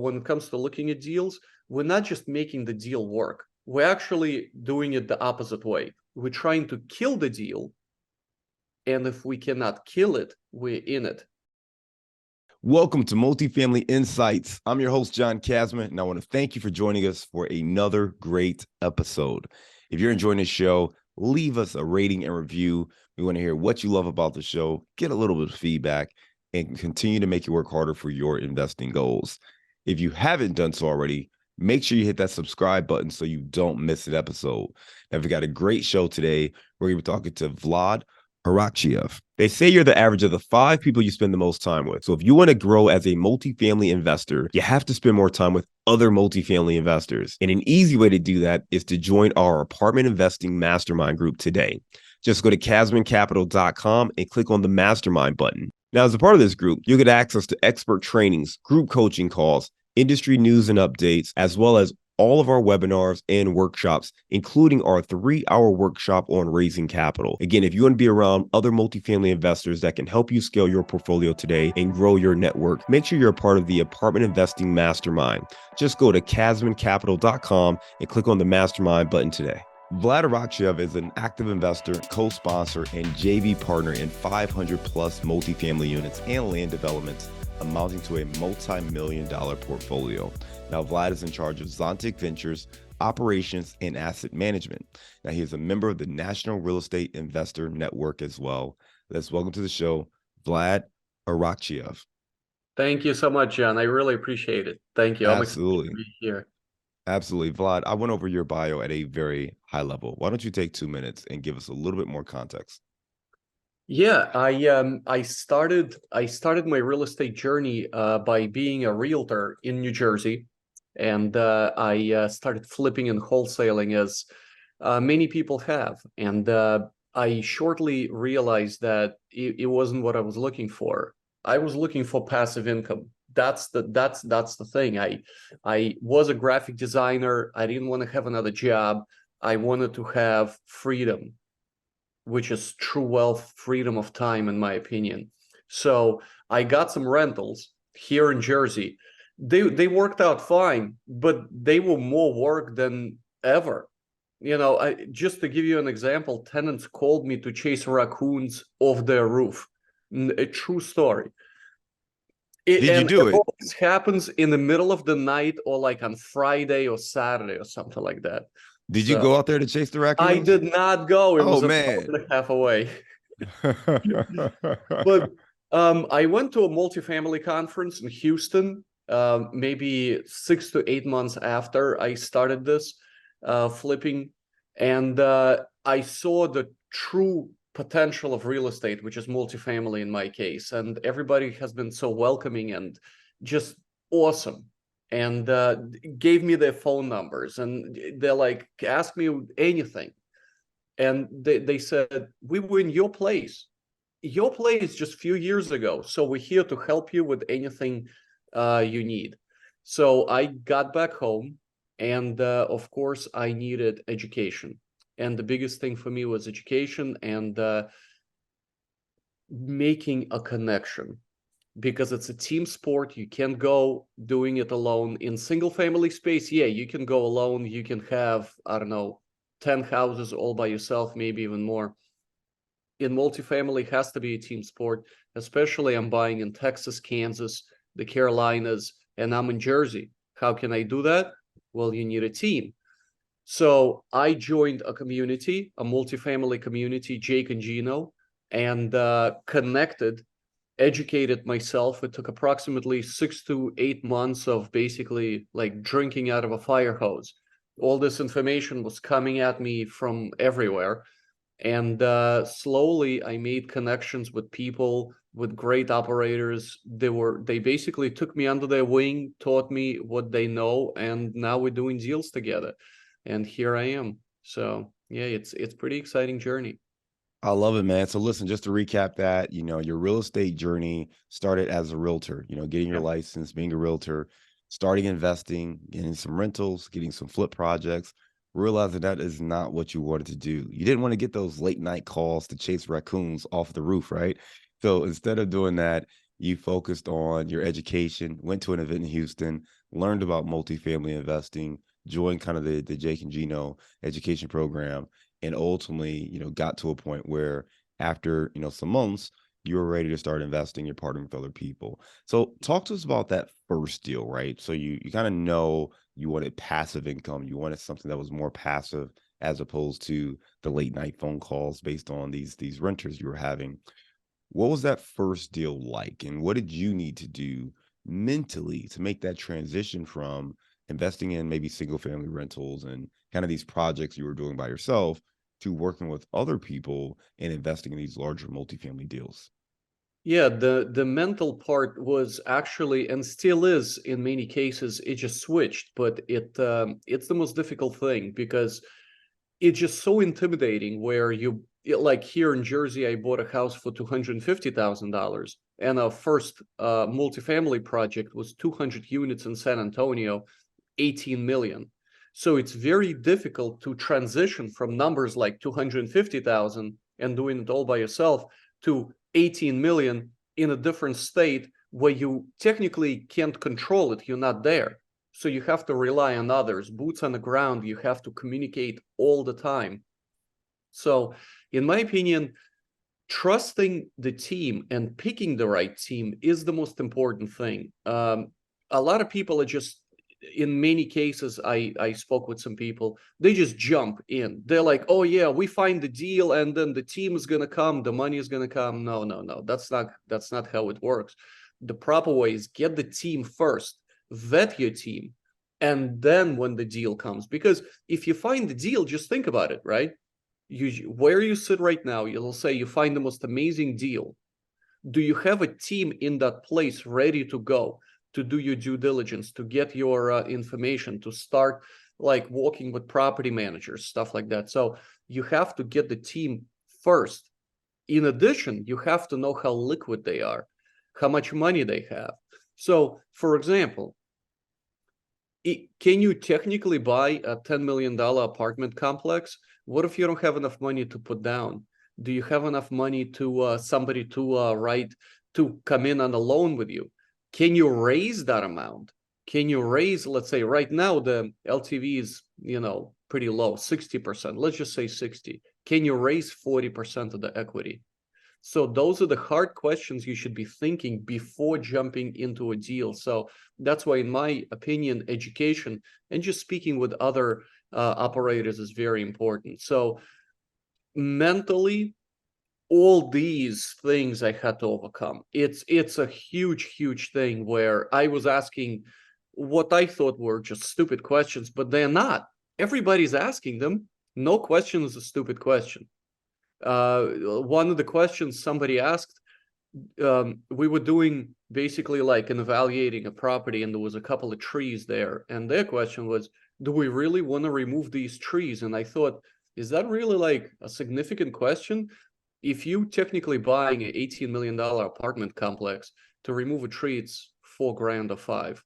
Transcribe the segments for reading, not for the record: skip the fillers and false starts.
when it comes to looking at deals, we're not just making the deal work. We're actually doing it the opposite way. We're trying to kill the deal. And if we cannot kill it, we're in it. Welcome to Multifamily Insights. I'm your host, John Kasman, and I want to thank you for joining us for another great episode. If you're enjoying this show, leave us a rating and review. We want to hear what you love about the show, get a little bit of feedback, and continue to make you work harder for your investing goals. If you haven't done so already, make sure you hit that subscribe button so you don't miss an episode. Now, we've got a great show today. We're going to be talking to Vlad Arakcheyev. They say you're the average of the 5 people you spend the most time with. So if you want to grow as a multifamily investor, you have to spend more time with other multifamily investors. And an easy way to do that is to join our apartment investing mastermind group today. Just go to KasmanCapital.com and click on the mastermind button. Now, as a part of this group, you'll get access to expert trainings, group coaching calls, industry news and updates, as well as all of our webinars and workshops, including our 3-hour workshop on raising capital. Again, if you want to be around other multifamily investors that can help you scale your portfolio today and grow your network, make sure you're a part of the Apartment Investing Mastermind. Just go to KasmanCapital.com and click on the Mastermind button today. Vlad Arakcheyev is an active investor, co-sponsor, and JV partner in 500 plus multifamily units and land developments, amounting to a multi-million-dollar portfolio. Now, Vlad is in charge of Zontic Ventures, operations, and asset management. Now, he is a member of the National Real Estate Investor Network as well. Let's welcome to the show, Vlad Arakcheyev. Thank you so much, John. I really appreciate it. Thank you. I'm excited to be here. Absolutely. Vlad, I went over your bio at a very high level. Why don't you take 2 minutes and give us a little bit more context? Yeah, I started my real estate journey by being a realtor in New Jersey, and I started flipping and wholesaling as many people have, and I shortly realized that it wasn't what I was looking for. I was looking for passive income. That's the thing. I was a graphic designer. I didn't want to have another job. I wanted to have freedom, which is true wealth, freedom of time, in my opinion. So I got some rentals here in Jersey. They worked out fine, but they were more work than ever. You know, just to give you an example, tenants called me to chase raccoons off their roof. A true story. Did you do it? Always happens in the middle of the night or like on Friday or Saturday or something like that. Did you go out there to chase the raccoons? I did not go. It was an hour and a half away. But I went to a multifamily conference in Houston, maybe 6 to 8 months after I started this flipping, and I saw the true potential of real estate, which is multifamily in my case, and everybody has been so welcoming and just awesome, and gave me their phone numbers, and they're like, ask me anything. And they said, we were in your place just a few years ago, so we're here to help you with anything you need. So I got back home, and of course I needed education, and the biggest thing for me was education and making a connection, because it's a team sport. You can't go doing it alone. In single family space, yeah, you can go alone. You can have, I don't know, 10 houses all by yourself, maybe even more. In multifamily, it has to be a team sport, especially I'm buying in Texas, Kansas, the Carolinas, and I'm in Jersey. How can I do that? Well, you need a team. So I joined a community, a multifamily community, Jake and Gino, and connected, educated myself. It took approximately 6 to 8 months of basically like drinking out of a fire hose. All this information was coming at me from everywhere. And slowly I made connections with people, with great operators. They basically took me under their wing, taught me what they know, and now we're doing deals together. And here I am. So yeah, it's pretty exciting journey. I love it, man. So listen, just to recap that, your real estate journey started as a realtor, getting your license, being a realtor, starting investing, getting some rentals, getting some flip projects, realizing that is not what you wanted to do. You didn't want to get those late night calls to chase raccoons off the roof, right? So instead of doing that, you focused on your education, went to an event in Houston, learned about multifamily investing, joined kind of the Jake and Gino education program, and ultimately, got to a point where after, some months, you were ready to start investing, you're partnering with other people. So talk to us about that first deal, right? So you kind of know you wanted passive income, you wanted something that was more passive as opposed to the late night phone calls based on these renters you were having. What was that first deal like? And what did you need to do mentally to make that transition from investing in maybe single family rentals and kind of these projects you were doing by yourself to working with other people and investing in these larger multifamily deals? Yeah, the mental part was actually, and still is in many cases, it just switched, but it's the most difficult thing because it's just so intimidating where like here in Jersey, I bought a house for $250,000, and our first multifamily project was 200 units in San Antonio, 18 million. So it's very difficult to transition from numbers like 250,000 and doing it all by yourself to 18 million in a different state where you technically can't control it. You're not there. So you have to rely on others, boots on the ground. You have to communicate all the time. So, in my opinion, trusting the team and picking the right team is the most important thing. A lot of people are just, in many cases, I spoke with some people, they just jump in. They're like, oh yeah, we find the deal and then the team is gonna come, the money is gonna come. No, no, no, that's not how it works. The proper way is get the team first, vet your team, and then when the deal comes. Because if you find the deal, just think about it, right? Where you sit right now, you'll say you find the most amazing deal. Do you have a team in that place ready to go to do your due diligence, to get your information, to start like working with property managers, stuff like that? So you have to get the team first. In addition, you have to know how liquid they are, how much money they have. So, for example, can you technically buy a $10 million apartment complex? What if you don't have enough money to put down? Do you have enough money to somebody to write to come in on a loan with you? Can you raise that amount? Can you raise, let's say right now the LTV is, pretty low, 60%. Let's just say 60. Can you raise 40% of the equity? So those are the hard questions you should be thinking before jumping into a deal. So that's why, in my opinion, education and just speaking with other operators is very important. So mentally, all these things I had to overcome. It's a huge thing where I was asking what I thought were just stupid questions, but they're not. Everybody's asking them. No question is a stupid question. One of the questions somebody asked, we were doing basically like an evaluating a property, and there was a couple of trees there, and their question was, do we really want to remove these trees? And I thought, is that really like a significant question? If you technically buying an $18 million apartment complex, to remove a tree, it's $4 grand or five.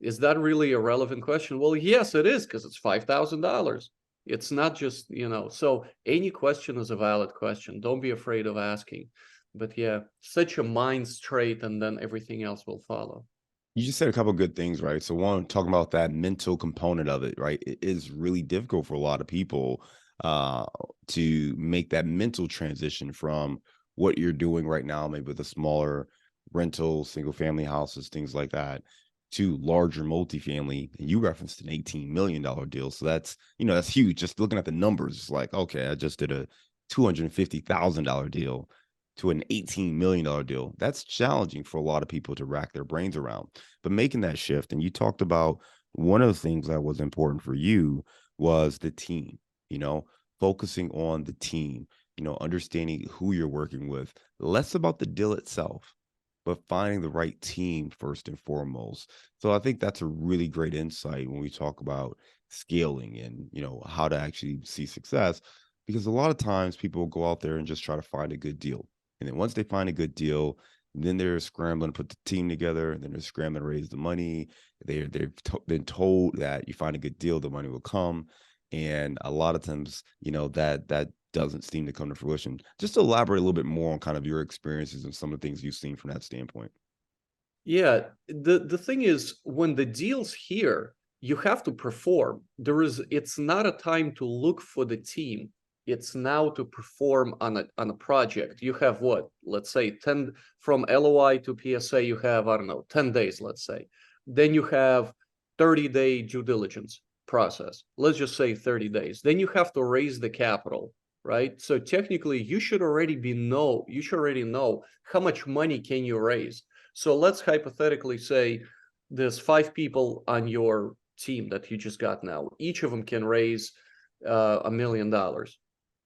Is that really a relevant question? Well, yes, it is, because it's $5,000. It's not just, so any question is a valid question. Don't be afraid of asking. But yeah, set your mind straight and then everything else will follow. You just said a couple of good things, right? So one, talking about that mental component of it, right? It is really difficult for a lot of people uh, to make that mental transition from what you're doing right now, maybe with a smaller rental, single family houses, things like that, to larger multifamily. And you referenced an $18 million deal. So that's, that's huge. Just looking at the numbers, it's like, okay, I just did a $250,000 deal to an $18 million deal. That's challenging for a lot of people to rack their brains around. But making that shift, and you talked about one of the things that was important for you was the team, you know, focusing on the team, understanding who you're working with, less about the deal itself, but finding the right team first and foremost. So I think that's a really great insight when we talk about scaling and, how to actually see success, because a lot of times people will go out there and just try to find a good deal. And then once they find a good deal, then they're scrambling to put the team together, and then they're scrambling to raise the money. Been told that you find a good deal, the money will come, and a lot of times, that doesn't seem to come to fruition. Just to elaborate a little bit more on kind of your experiences and some of the things you've seen from that standpoint. Yeah, the thing is, when the deal's here, you have to perform. It's not a time to look for the team. It's now to perform on a project. You have what? Let's say 10 from LOI to PSA, you have, I don't know, 10 days, let's say. Then you have 30-day due diligence process. Let's just say 30 days. Then you have to raise the capital, right? So technically you should already know how much money can you raise. So let's hypothetically say there's 5 people on your team that you just got now. Each of them can raise $1 million,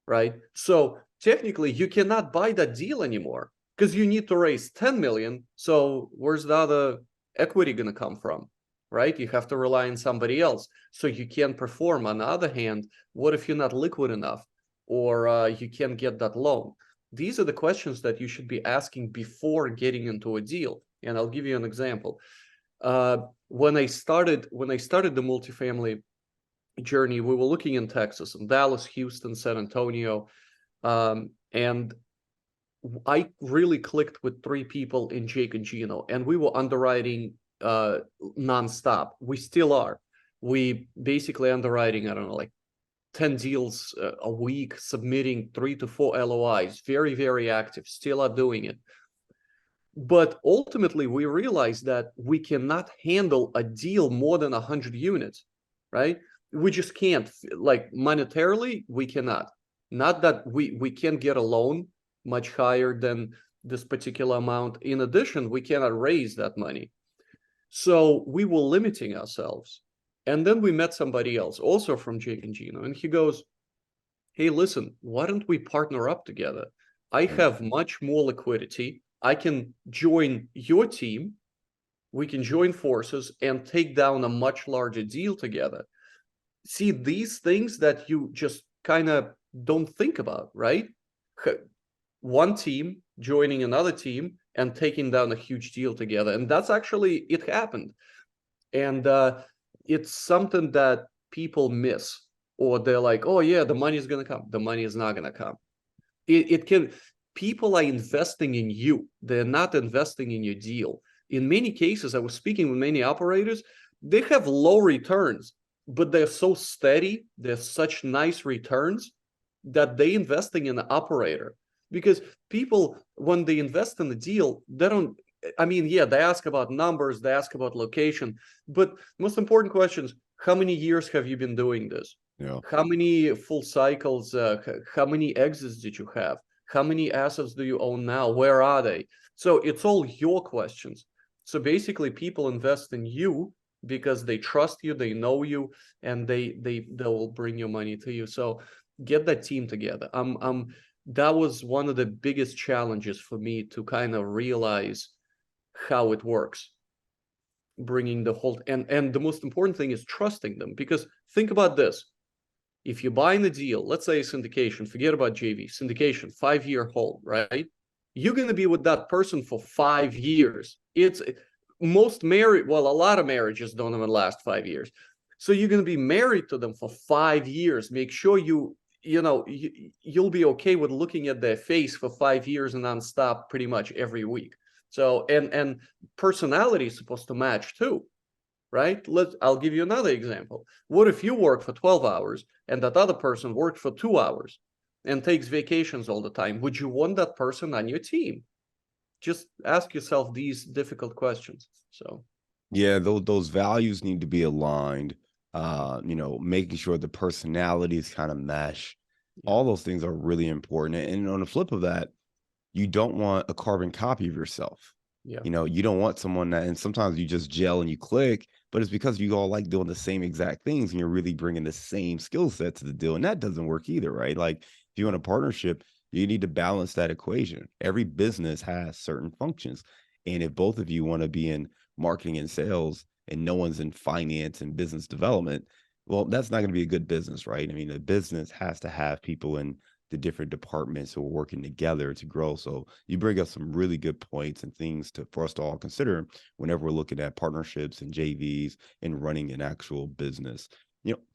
right? So technically you cannot buy that deal anymore because you need to raise 10 million. So where's the other equity going to come from, right? You have to rely on somebody else. So you can't perform. On the other hand, what if you're not liquid enough, or you can't get that loan? These are the questions that you should be asking before getting into a deal. And I'll give you an example. When I started the multifamily journey, we were looking in Texas, in Dallas, Houston, San Antonio, and I really clicked with 3 people in Jake and Gino, and we were underwriting nonstop. We still are. We basically underwriting, I don't know, like 10 deals a week, submitting 3 to 4 LOIs, very, very active, still are doing it. But ultimately, we realized that we cannot handle a deal more than 100 units, right? We just can't, like monetarily, we cannot. Not that we can get a loan much higher than this particular amount. In addition, we cannot raise that money. So we were limiting ourselves. And then we met somebody else, also from Jake and Gino, and he goes, hey, listen, why don't we partner up together? I have much more liquidity. I can join your team. We can join forces and take down a much larger deal together. See, these things that you just kind of don't think about, right? One team joining another team and taking down a huge deal together. And that's actually, it happened. And it's something that people miss, or they're like, oh yeah, the money is going to come. The money is not going to come. It can, people are investing in you. They're not investing in your deal. In many cases, I was speaking with many operators, they have low returns, but they're so steady, they're such nice returns that they investing in the operator. Because people, when they invest in the deal, they don't, I mean, yeah, they ask about numbers, they ask about location, but most important questions, how many years have you been doing this? Yeah. How many full cycles, how many exits did you have? How many assets do you own now? Where are they? So it's all your questions. So basically people invest in you because they trust you, they know you, and they will bring your money to you. So get that team together. That was one of the biggest challenges for me to kind of realize how it works, bringing the whole, and the most important thing is trusting them. Because think about this, if you buy in a deal, let's say syndication, forget about JV, syndication, 5-year hold, right? You're going to be with that person for 5 years. It's most married, well, a lot of marriages don't even last 5 years. So you're going to be married to them for 5 years. Make sure you'll be okay with looking at their face for 5 years and nonstop pretty much every week. So, and personality is supposed to match too, right? I'll give you another example. What if you work for 12 hours and that other person worked for 2 hours and takes vacations all the time? Would you want that person on your team? Just ask yourself these difficult questions. So Yeah, those values need to be aligned. Making sure the personalities kind of mesh. yeah, All those things are really important. And on the flip of that, you don't want a carbon copy of yourself. yeah, You don't want someone that, and sometimes you just gel and you click, but it's because you all like doing the same exact things and you're really bringing the same skill set to the deal. And that doesn't work either, right? Like if you want a partnership, you need to balance that equation. Every business has certain functions. And if both of you want to be in marketing and sales and no one's in finance and business development, well, that's not going to be a good business, right? I mean, a business has to have people in the different departments who are working together to grow. So you bring up some really good points and things for us to all consider whenever we're looking at partnerships and JVs and running an actual business.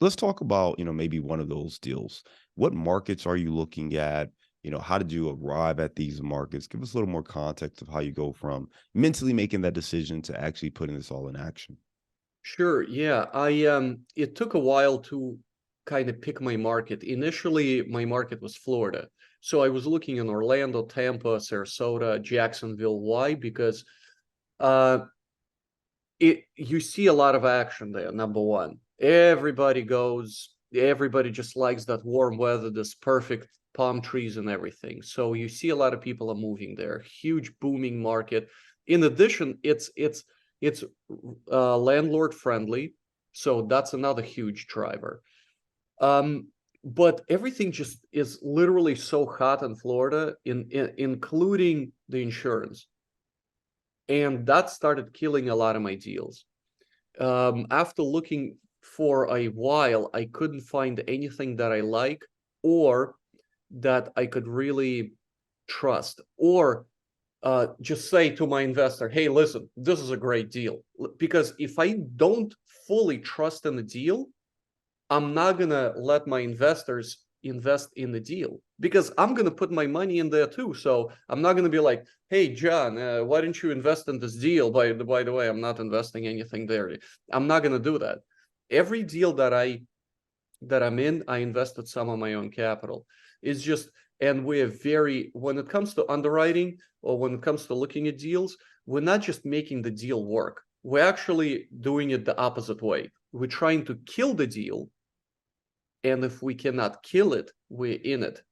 Let's talk about, maybe one of those deals. What markets are you looking at? how did you arrive at these markets? Give us a little more context of how you go from mentally making that decision to actually putting this all in action. Sure. Yeah. It took a while to kind of pick my market. Initially, my market was Florida. So I was looking in Orlando, Tampa, Sarasota, Jacksonville. Why? Because uh you see a lot of action there, number one. Everybody just likes that warm weather, this perfect palm trees and everything. So you see a lot of people are moving there. Huge booming market. In addition, it's landlord friendly, so that's another huge driver. But everything just is literally so hot in Florida, including the insurance, and that started killing a lot of my deals. After looking for a while, I couldn't find anything that I like or that I could really trust, or just say to my investor, hey, listen, this is a great deal. Because if I don't fully trust in the deal, I'm not going to let my investors invest in the deal, because I'm going to put my money in there too. So I'm not going to be like, hey, John, why don't you invest in this deal? By the way, I'm not investing anything there. I'm not going to do that. Every deal that I'm in, I invested some of my own capital. It's just, and we're very, when it comes to underwriting or when it comes to looking at deals, we're not just making the deal work. We're actually doing it the opposite way. We're trying to kill the deal, and if we cannot kill it, we're in it.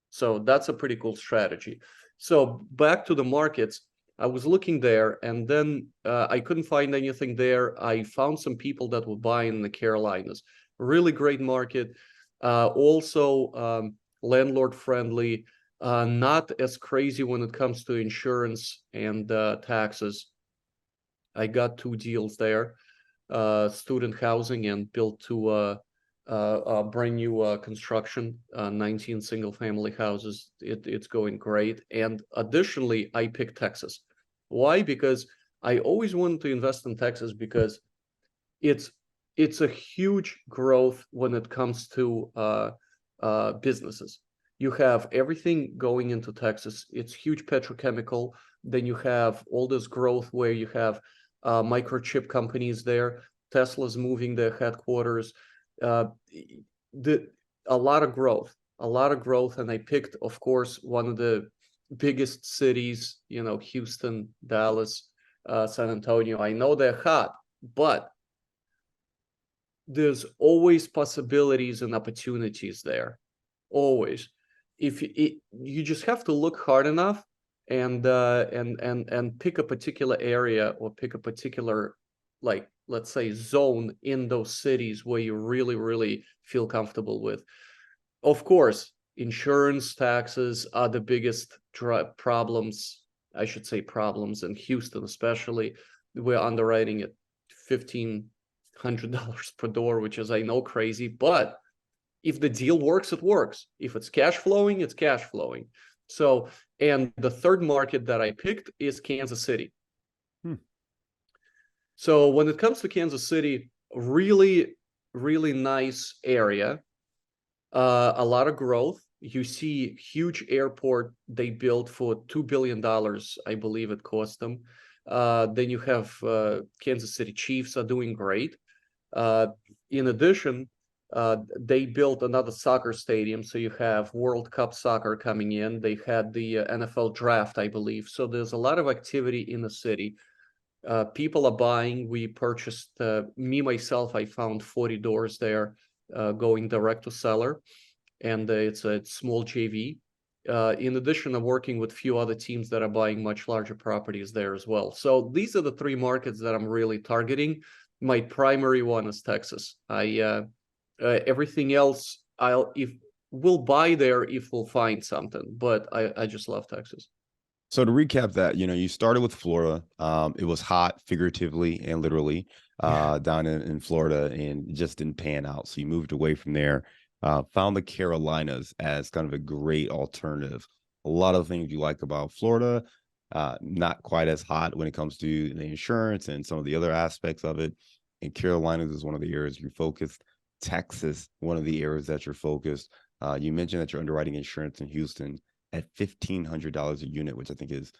So that's a pretty cool strategy. So back to the markets, I was looking there, and then I couldn't find anything there. I found some people that were buying in the Carolinas. Really great market. Also landlord friendly, not as crazy when it comes to insurance and taxes. I got two deals there, student housing and built to brand new construction, 19 single family houses. It's going great. And additionally, I picked Texas. Why? Because I always wanted to invest in Texas, because it's it's a huge growth when it comes to businesses. You have everything going into Texas. It's huge petrochemical. Then you have all this growth where you have microchip companies there. Tesla's moving their headquarters. Uh, the a lot of growth, and I picked, of course, one of the biggest cities. Houston, Dallas, San Antonio. I know they're hot, but there's always possibilities and opportunities there, always. If you just have to look hard enough, and pick a particular area, or pick a particular, like, let's say, zone in those cities where you really, really feel comfortable with. Of course, insurance, taxes are the biggest problems. I should say problems in Houston, especially. We're underwriting at $1,500 per door, which is, I know, crazy, but if the deal works, it works. If it's cash flowing, it's cash flowing. So, and the third market that I picked is Kansas City. So when it comes to Kansas City, really, really nice area, a lot of growth. You see huge airport they built for $2 billion, I believe it cost them. Then you have Kansas City Chiefs are doing great. In addition, they built another soccer stadium, so you have World Cup soccer coming in. They had the NFL draft, I believe. So there's a lot of activity in the city. People are buying. We purchased, myself, I found 40 doors there, going direct to seller, and it's a small JV. In addition, I'm working with a few other teams that are buying much larger properties there as well. So these are the three markets that I'm really targeting. My primary one is Texas. Everything else, we'll buy there if we'll find something, but I just love Texas. So to recap that, you started with Florida. It was hot, figuratively and literally, down in Florida, and just didn't pan out. So you moved away from there, found the Carolinas as kind of a great alternative. A lot of things you like about Florida, not quite as hot when it comes to the insurance and some of the other aspects of it. And Carolinas is one of the areas you're focused. Texas, one of the areas that you're focused. You mentioned that you're underwriting insurance in Houston at $1,500 a unit, which I think is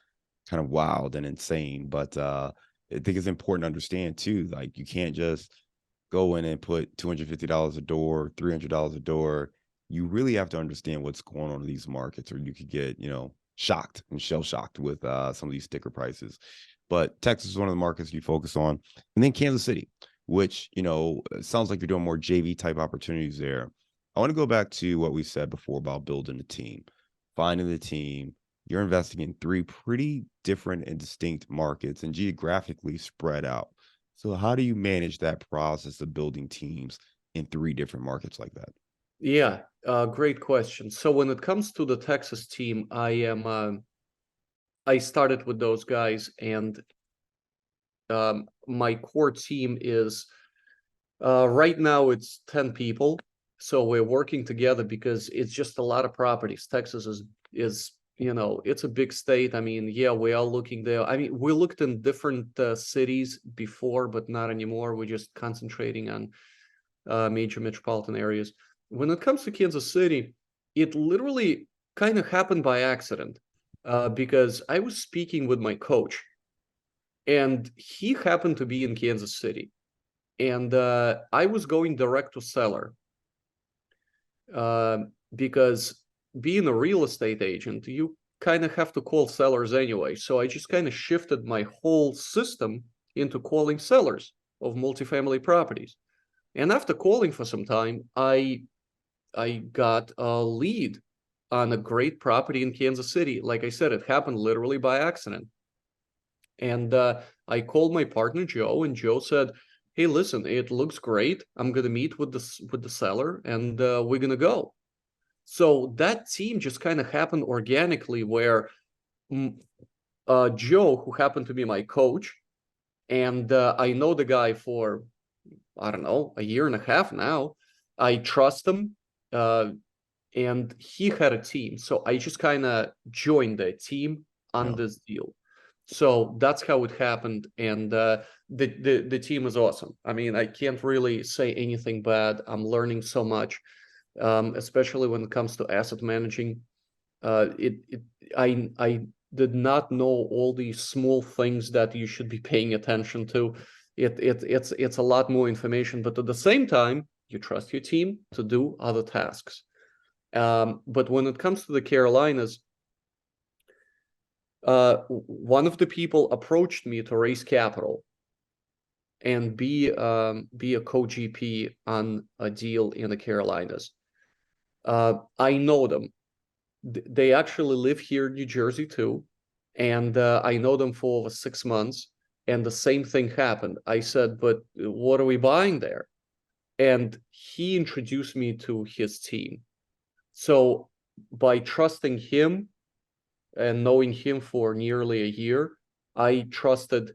kind of wild and insane. But I think it's important to understand too, like you can't just go in and put $250 a door, $300 a door. You really have to understand what's going on in these markets, or you could get, shocked and shell shocked with some of these sticker prices. But Texas is one of the markets you focus on, and then Kansas City, which it sounds like you're doing more JV type opportunities there. I want to go back to what we said before about building a team, finding the team. You're investing in three pretty different and distinct markets and geographically spread out. So how do you manage that process of building teams in three different markets like that? Yeah, great question. So when it comes to the Texas team, I started with those guys, and my core team is right now it's 10 people. So we're working together because it's just a lot of properties. Texas is it's a big state. I mean, yeah, we are looking there. I mean, we looked in different cities before, but not anymore. We're just concentrating on major metropolitan areas. When it comes to Kansas City, it literally kind of happened by accident because I was speaking with my coach, and he happened to be in Kansas City, and I was going direct to seller uh, because being a real estate agent, you kind of have to call sellers anyway. So I just kind of shifted my whole system into calling sellers of multifamily properties. And after calling for some time, I got a lead on a great property in Kansas City. Like I said, it happened literally by accident. And I called my partner Joe, and Joe said, "Hey, listen, it looks great. I'm gonna meet with the seller, and we're gonna go." So that team just kind of happened organically, where Joe, who happened to be my coach, and I know the guy for, I don't know, a year and a half now. I trust him, and he had a team, so I just kind of joined the team on Yeah. this deal. So that's how it happened, and the team is awesome. I mean, I can't really say anything bad. I'm learning so much, especially when it comes to asset managing. I did not know all these small things that you should be paying attention to. It's a lot more information, but at the same time, you trust your team to do other tasks. But when it comes to the Carolinas, one of the people approached me to raise capital and be a co-GP on a deal in the Carolinas. I know them. They actually live here in New Jersey too, and I know them for over 6 months. And the same thing happened. I said, "But what are we buying there?" And he introduced me to his team. So by trusting him and knowing him for nearly a year, I trusted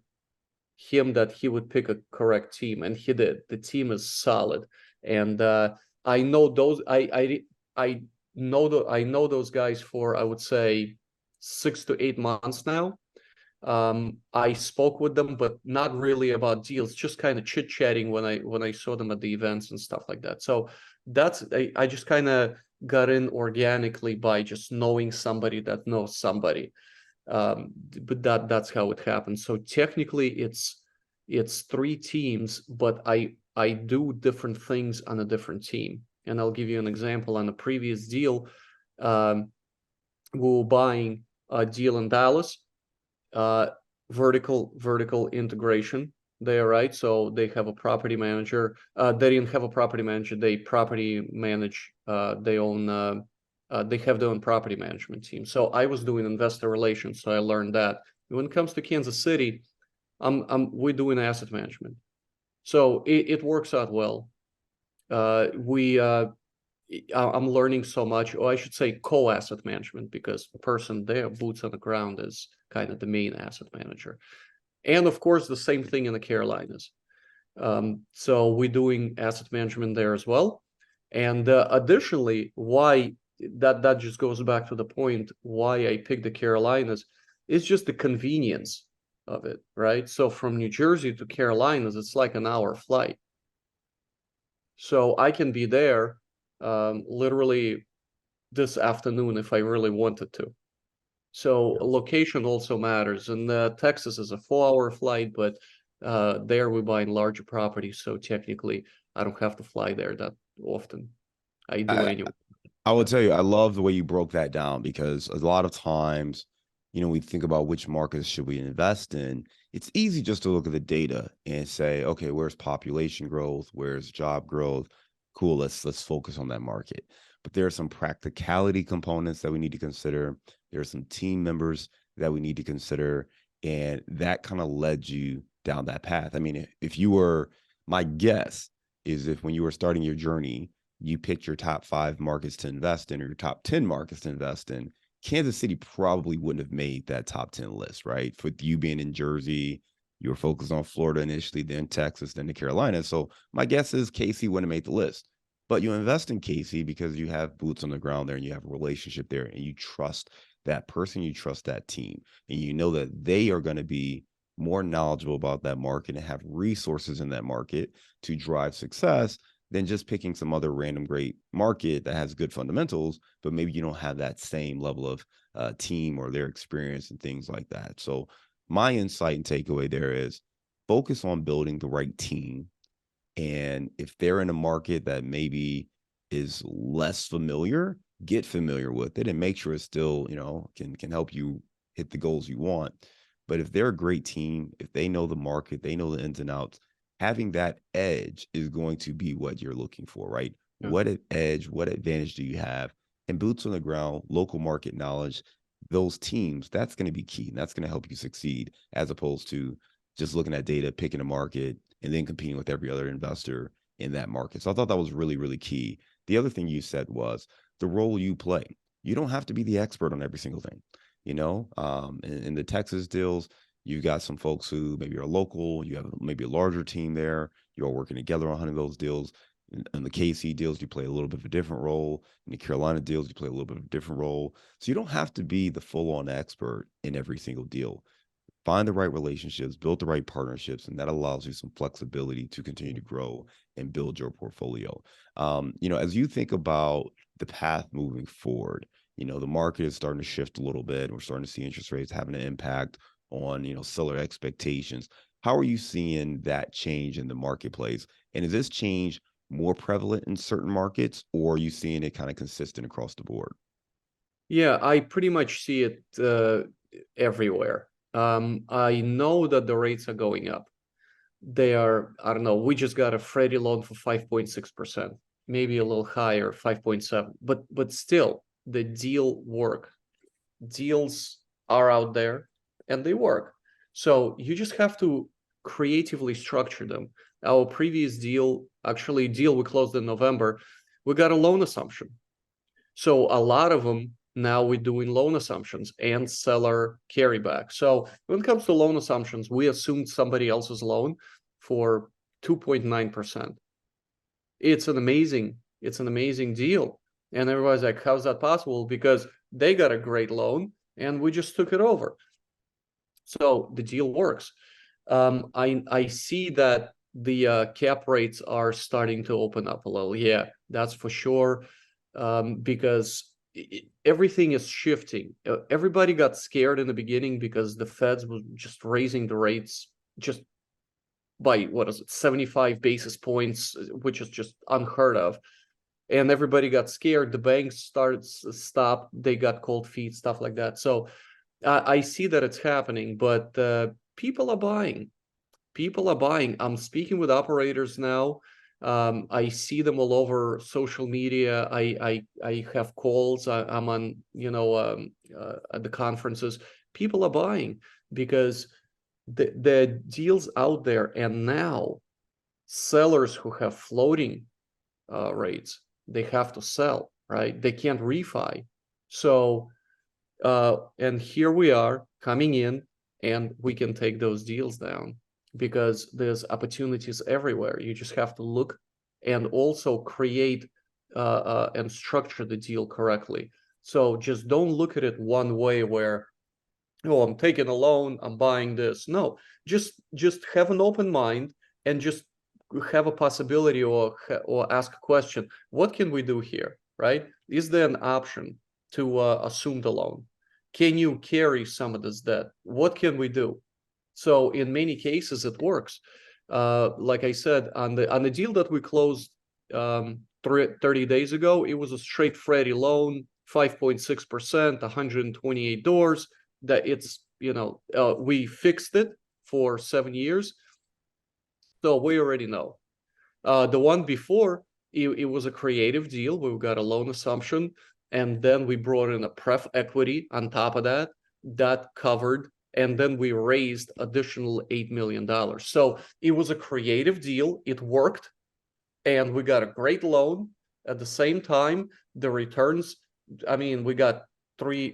him that he would pick a correct team, and he did. The team is solid, and I know those. I know those guys for, I would say, 6 to 8 months now. I spoke with them, but not really about deals, just kind of chit chatting when I saw them at the events and stuff like that. So I just kind of got in organically by just knowing somebody that knows somebody. But that's how it happened. So technically, it's three teams, but I do different things on a different team. And I'll give you an example. On a previous deal, um, we were buying a deal in Dallas, uh, vertical integration there, right? So they have a property manager. They didn't have a property manager. They property manage. They own. They have their own property management team. So I was doing investor relations, so I learned that. When it comes to Kansas City, we're doing asset management, so it works out well. I'm learning so much, or I should say co-asset management, because the person there, boots on the ground, is kind of the main asset manager. And of course, the same thing in the Carolinas. So we're doing asset management there as well. And additionally, why that just goes back to the point why I picked the Carolinas is just the convenience of it, right? So from New Jersey to Carolinas, it's like an hour flight. So I can be there literally this afternoon if I really wanted to. So location also matters. And Texas is a 4-hour flight, but there we buy in larger properties. So technically, I don't have to fly there that often. I do I, anyway. I will Yeah. tell you, I love the way you broke that down because a lot of times, we think about which markets should we invest in. It's easy just to look at the data and say, okay, where's population growth? Where's job growth? Cool, let's focus on that market. But there are some practicality components that we need to consider. There are some team members that we need to consider, and that kind of led you down that path. I mean, if you were, my guess is if when you were starting your journey, you picked your top 5 markets to invest in or your top 10 markets to invest in, Kansas City probably wouldn't have made that top 10 list, right? For you being in Jersey, you were focused on Florida initially, then Texas, then the Carolinas. So my guess is KC wouldn't have made the list. But you invest in KC because you have boots on the ground there and you have a relationship there and you trust that person, you trust that team, and you know that they are going to be more knowledgeable about that market and have resources in that market to drive success than just picking some other random great market that has good fundamentals, but maybe you don't have that same level of team or their experience and things like that. So my insight and takeaway there is focus on building the right team. And if they're in a market that maybe is less familiar, get familiar with it and make sure it still, can help you hit the goals you want. But if they're a great team, if they know the market, they know the ins and outs, having that edge is going to be what you're looking for, right? Yeah. What edge, what advantage do you have? And boots on the ground, local market knowledge, those teams, that's going to be key. And that's going to help you succeed as opposed to just looking at data, picking a market, and then competing with every other investor in that market. So I thought that was really, really key. The other thing you said was the role you play. You don't have to be the expert on every single thing. In the Texas deals, you've got some folks who maybe are local, you have maybe a larger team there, you're all working together on hunting those deals. In the KC deals, you play a little bit of a different role. In the Carolina deals, you play a little bit of a different role. So you don't have to be the full-on expert in every single deal. Find the right relationships, build the right partnerships, and that allows you some flexibility to continue to grow and build your portfolio. As you think about the path moving forward, the market is starting to shift a little bit. We're starting to see interest rates having an impact on, seller expectations. How are you seeing that change in the marketplace? And is this change more prevalent in certain markets, or are you seeing it kind of consistent across the board? Yeah, I pretty much see it everywhere. I know that the rates are going up. They are, I don't know, we just got a Freddie loan for 5.6%, maybe a little higher, 5.7. But still, the deals are out there and they work. So you just have to creatively structure them. Our previous deal, actually deal we closed in November, we got a loan assumption. So a lot of them now we're doing loan assumptions and seller carryback. So when it comes to loan assumptions, we assumed somebody else's loan for 2.9%. It's an amazing deal. And everybody's like, how's that possible? Because they got a great loan and we just took it over. So the deal works. I see that the cap rates are starting to open up a little. Yeah, that's for sure. Because everything is shifting. Everybody got scared in the beginning because the Feds was just raising the rates just by, 75 basis points, which is just unheard of. And everybody got scared. The banks stopped. They got cold feet, stuff like that. So I see that it's happening, but people are buying. People are buying. I'm speaking with operators now. I see them all over social media. I have calls. I'm on, at the conferences. People are buying because the deals out there, and now sellers who have floating rates, they have to sell, right? They can't refi. So and here we are coming in, and we can take those deals down because there's opportunities everywhere. You just have to look and also create and structure the deal correctly. So just don't look at it one way where, oh, I'm taking a loan, I'm buying this. No, just have an open mind and just have a possibility or ask a question. What can we do here? right? Is there an option to assume the loan? Can you carry some of this debt? What can we do? So in many cases, it works. Like I said, on the deal that we closed 30 days ago, it was a straight Freddie loan, 5.6%, 128 doors. That it's, we fixed it for 7 years. So we already know. The one before, it was a creative deal. We got a loan assumption, and then we brought in a pref equity on top of that. That covered, and then we raised additional $8 million. So it was a creative deal. It worked, and we got a great loan. At the same time, the returns, I mean, we got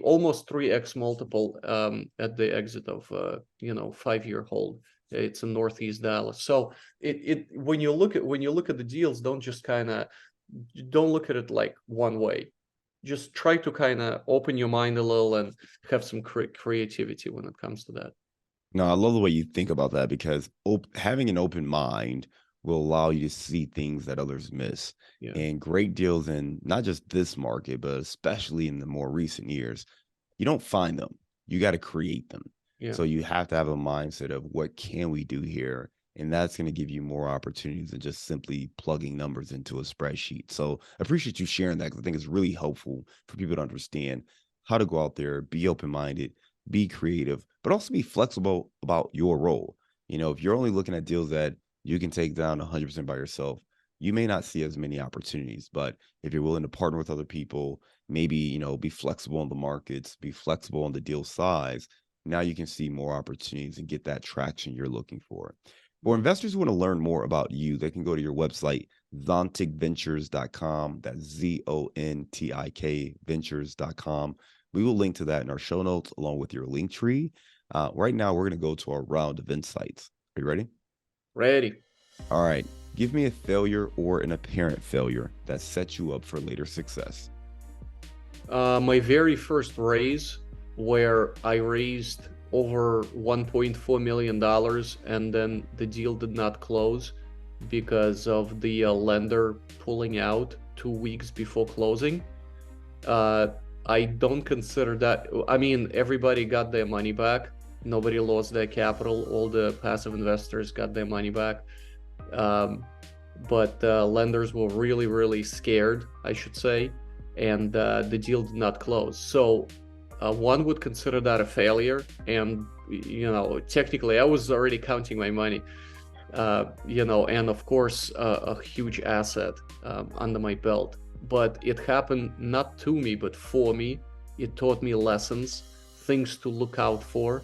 almost 3x multiple at the exit of 5-year hold. It's in Northeast Dallas. So when you look at the deals, don't look at it like one way. Just try to kind of open your mind a little and have some creativity when it comes to that. No, I love the way you think about that, because having an open mind will allow you to see things that others miss. Yeah. And great deals in not just this market, but especially in the more recent years, you don't find them. You got to create them. Yeah. So you have to have a mindset of what can we do here? And that's going to give you more opportunities than just simply plugging numbers into a spreadsheet. So I appreciate you sharing that, because I think it's really helpful for people to understand how to go out there, be open-minded, be creative, but also be flexible about your role. If you're only looking at deals that you can take down 100% by yourself, you may not see as many opportunities. But if you're willing to partner with other people, maybe, be flexible in the markets, be flexible on the deal size, now you can see more opportunities and get that traction you're looking for. For investors who want to learn more about you, they can go to your website, zontikventures.com. That's ZONTIK ventures.com. We will link to that in our show notes along with your link tree. Right now, we're going to go to our round of insights. Are you ready? Ready. All right. Give me a failure or an apparent failure that sets you up for later success. My very first raise, where I raised over $1.4 million, and then the deal did not close because of the lender pulling out 2 weeks before closing. I don't consider that. I mean, everybody got their money back. Nobody lost their capital. All the passive investors got their money back. But lenders were really, really scared, I should say, and the deal did not close. So one would consider that a failure. And, technically, I was already counting my money, and of course, a huge asset under my belt. But it happened not to me, but for me. It taught me lessons, things to look out for,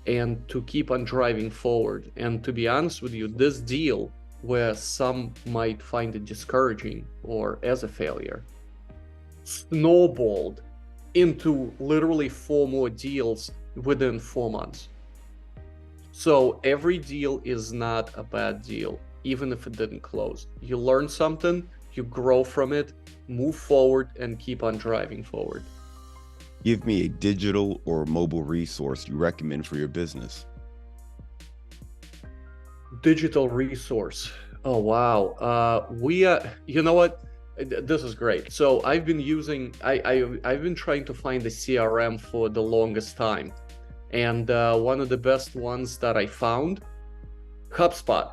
and to keep on driving forward. And to be honest with you, this deal, where some might find it discouraging or as a failure, snowballed into literally 4 more deals within 4 months. So every deal is not a bad deal, even if it didn't close. You learn something, you grow from it, move forward, and keep on driving forward. Give me a digital or mobile resource you recommend for your business. Digital resource. Oh, wow. You know what? This is great. So I've been I've been trying to find a CRM for the longest time. And one of the best ones that I found, HubSpot.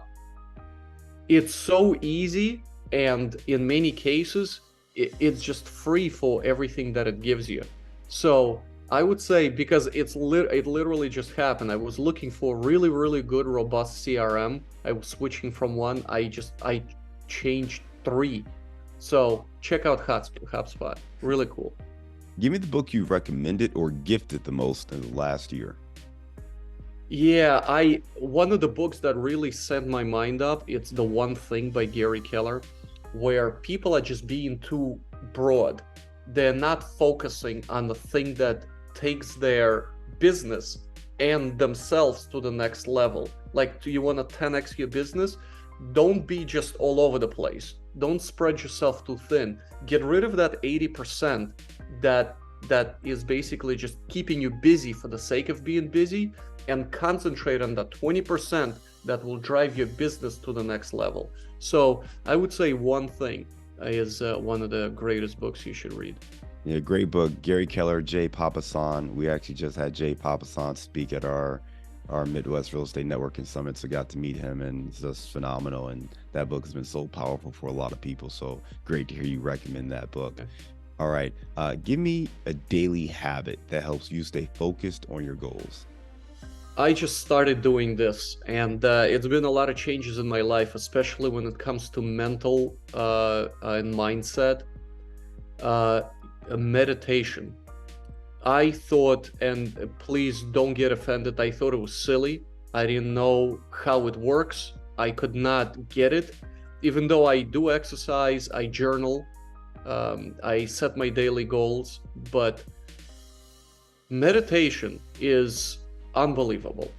It's so easy, and in many cases, it's just free for everything that it gives you. So I would say, because it literally just happened, I was looking for really, really good, robust CRM. I was switching from one. I changed 3. So check out HubSpot. Really cool. Give me the book you've recommended or gifted the most in the last year. Yeah, one of the books that really set my mind up, it's The One Thing by Gary Keller, where people are just being too broad. They're not focusing on the thing that takes their business and themselves to the next level. Like, do you want to 10x your business? Don't be just all over the place. Don't spread yourself too thin. Get rid of that 80% that is basically just keeping you busy for the sake of being busy, and concentrate on that 20% that will drive your business to the next level. So I would say one thing, is one of the greatest books you should read. Yeah, great book. Gary Keller, Jay Papasan. We actually just had Jay Papasan speak at our Midwest Real Estate Networking Summit, so got to meet him, and it's just phenomenal. And that book has been so powerful for a lot of people. So great to hear you recommend that book. Okay. All right, give me a daily habit that helps you stay focused on your goals. I just started doing this, and it's been a lot of changes in my life, especially when it comes to mental and mindset. Meditation. I thought, and please don't get offended, I thought it was silly. I didn't know how it works. I could not get it. Even though I do exercise, I journal, I set my daily goals, but meditation is unbelievable.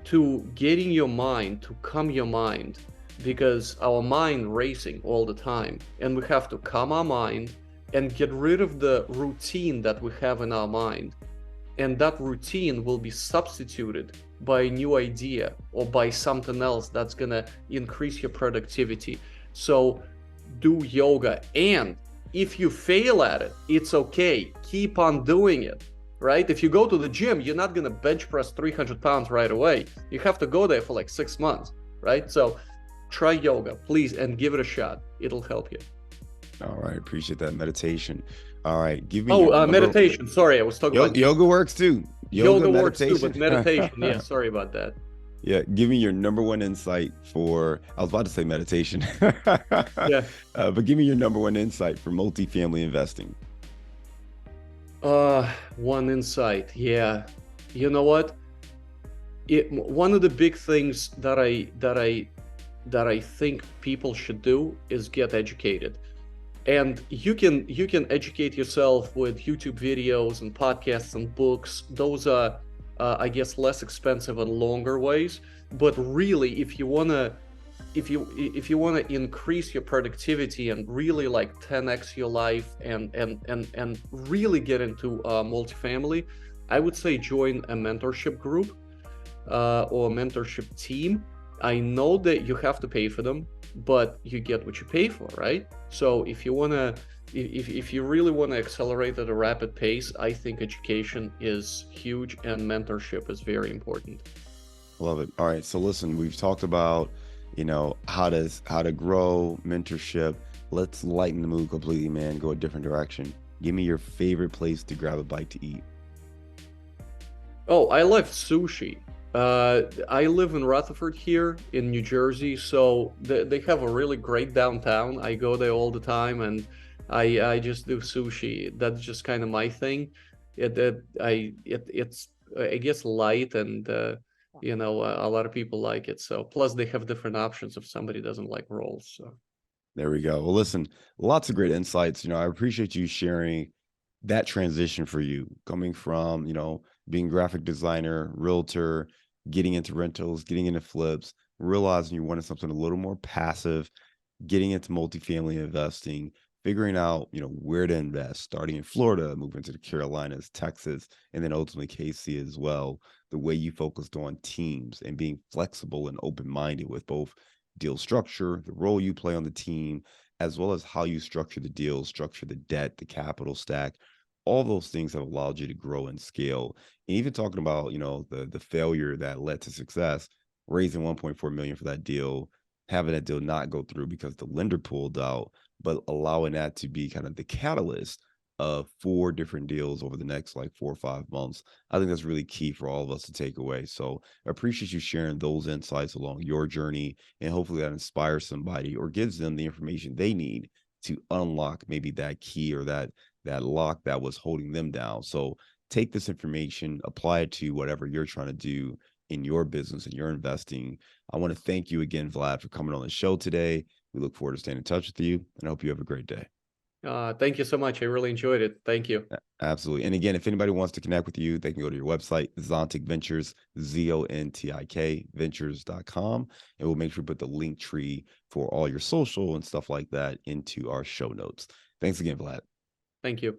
To getting your mind, to calm your mind, because our mind racing all the time, and we have to calm our mind and get rid of the routine that we have in our mind. And that routine will be substituted by a new idea or by something else that's gonna increase your productivity. So do yoga, and if you fail at it, it's okay. Keep on doing it, right? If you go to the gym, you're not gonna bench press 300 pounds right away. You have to go there for like 6 months, right? So try yoga, please, and give it a shot. It'll help you. All right, appreciate that meditation. All right, give me your meditation. Sorry, I was talking about yoga works too. Yoga works too, but meditation. Yeah, sorry about that. Yeah, give me your number one insight for, I was about to say meditation. Yeah. But give me your number one insight for multifamily investing. One insight. Yeah. You know what? One of the big things that I think people should do is get educated. And you can educate yourself with YouTube videos and podcasts and books. Those are I guess less expensive and longer ways. But really, if you wanna increase your productivity and really like 10x your life and really get into multifamily, I would say join a mentorship group or a mentorship team. I know that you have to pay for them, but you get what you pay for, right? So if you really want to accelerate at a rapid pace, I think education is huge and mentorship is very important. Love it. All right. So listen, we've talked about, how to grow, mentorship. Let's lighten the mood completely, man. Go a different direction. Give me your favorite place to grab a bite to eat. Oh, I love sushi. I live in Rutherford here in New Jersey, so they have a really great downtown. I go there all the time, and I just do sushi. That's just kind of my thing. It's I guess light, and a lot of people like it. So plus they have different options if somebody doesn't like rolls. So there we go. Well, listen, lots of great insights. I appreciate you sharing that transition for you, coming from, being graphic designer, realtor, getting into rentals, getting into flips, realizing you wanted something a little more passive, getting into multifamily investing, figuring out, where to invest, starting in Florida, moving to the Carolinas, Texas, and then ultimately KC as well. The way you focused on teams and being flexible and open-minded with both deal structure, the role you play on the team, as well as how you structure the deals, structure the debt, the capital stack. All those things have allowed you to grow and scale. And even talking about, the failure that led to success, raising 1.4 million for that deal, having that deal not go through because the lender pulled out, but allowing that to be kind of the catalyst of 4 different deals over the next like 4 or 5 months. I think that's really key for all of us to take away. So I appreciate you sharing those insights along your journey, and hopefully that inspires somebody or gives them the information they need to unlock maybe that key or that lock that was holding them down. So take this information, apply it to whatever you're trying to do in your business and your investing. I want to thank you again, Vlad, for coming on the show today. We look forward to staying in touch with you, and I hope you have a great day. Thank you so much. I really enjoyed it. Thank you. Absolutely. And again, if anybody wants to connect with you, they can go to your website, Zontic Ventures, ZONTIK Ventures.com. And we'll make sure we put the link tree for all your social and stuff like that into our show notes. Thanks again, Vlad. Thank you.